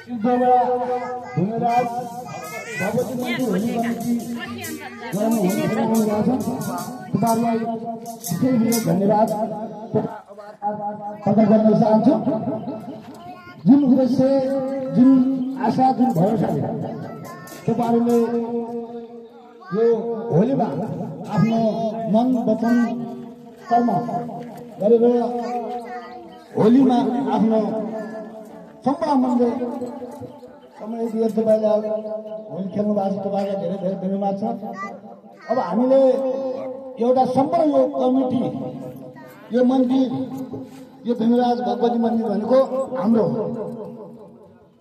धन्यवाद भगवती मन्दिर होली कमिटी तपाईँहरूलाई धन्यवाद प्रकट गर्न चाहन्छु। जुन उद्देश्य, जुन आशा, जुन भरोसा तपाईँहरूले यो होलीमा आफ्नो मन वचन कर्म गरेर होलीमा आफ्नो सम्पूर्ण मनले समय दिएर तपाईँलाई होली खेल्नु भएको छ। तपाईँलाई धेरै धेरै धन्यवाद छ। अब हामीले एउटा सम्पूर्ण यो कमिटी, यो मन्दिर, यो धनुराज भगवती मन्दिर भनेको हाम्रो हो।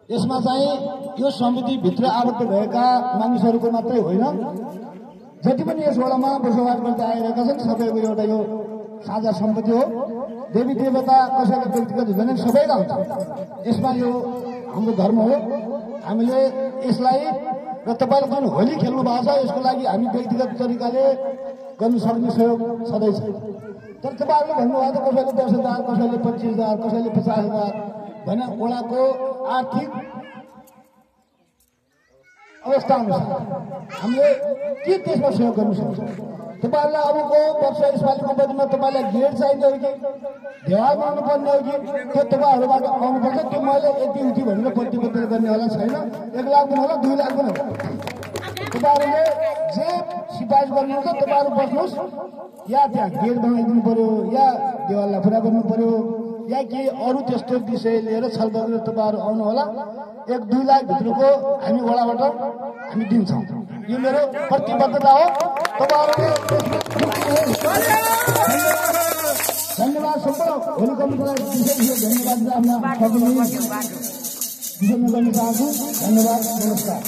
यसमा चाहिँ यो समितिभित्र आबद्ध भएका मानिसहरूको मात्रै होइन, जति पनि यस वडामा बसोबास गर्दै आइरहेका छन् सबैको एउटा यो साझा सम्पत्ति हो। देवी देवता कसैको व्यक्तिगत हुँदैन, सबैका हुन्छ। यसमा यो हाम्रो धर्म हो। हामीले यसलाई र तपाईँले जुन होली खेल्नु भएको छ यसको लागि हामी व्यक्तिगत तरिकाले गर्नु सक्ने सहयोग सधैँ छ। तर तपाईँहरूले भन्नुभएको त कसैले 10,000, कसैले 25,000, कसैले 50,000 भने वडाको आर्थिक अवस्था अनुसार हामीले के त्यसमा सहयोग गर्नु सक्छ। तपाईँहरूलाई अबको वर्ष यसपालिको बजेटमा तपाईँलाई गेट चाहिने हो कि देवाल बनाउनु पर्ने हो कि त्यो तपाईँहरूबाट आउनुपर्छ। त्यो मैले यति उति भनेर प्रतिबद्ध गर्नेवाला छैन। 1 लाख पनि होला, 2 लाख पनि होला। तपाईँहरूले जे सिफारिस गर्नुहुन्छ तपाईँहरू बस्नुहोस्, या त्यहाँ गेट बनाइदिनु पर्यो, या देवाललाई पुरा गर्नु पर्यो, या केही अरू त्यस्तो विषय लिएर छलफल गरेर तपाईँहरू आउनु होला। 1-2 लाख भित्रको हामी वडाबाट हामी दिन्छौँ। यो मेरो प्रतिबद्धता हो। तपाईँहरूले धन्यवाद। सम्पूर्ण होली कमिटीलाई विशेष धन्यवाद दिन गर्न चाहन्छु। धन्यवाद, नमस्कार।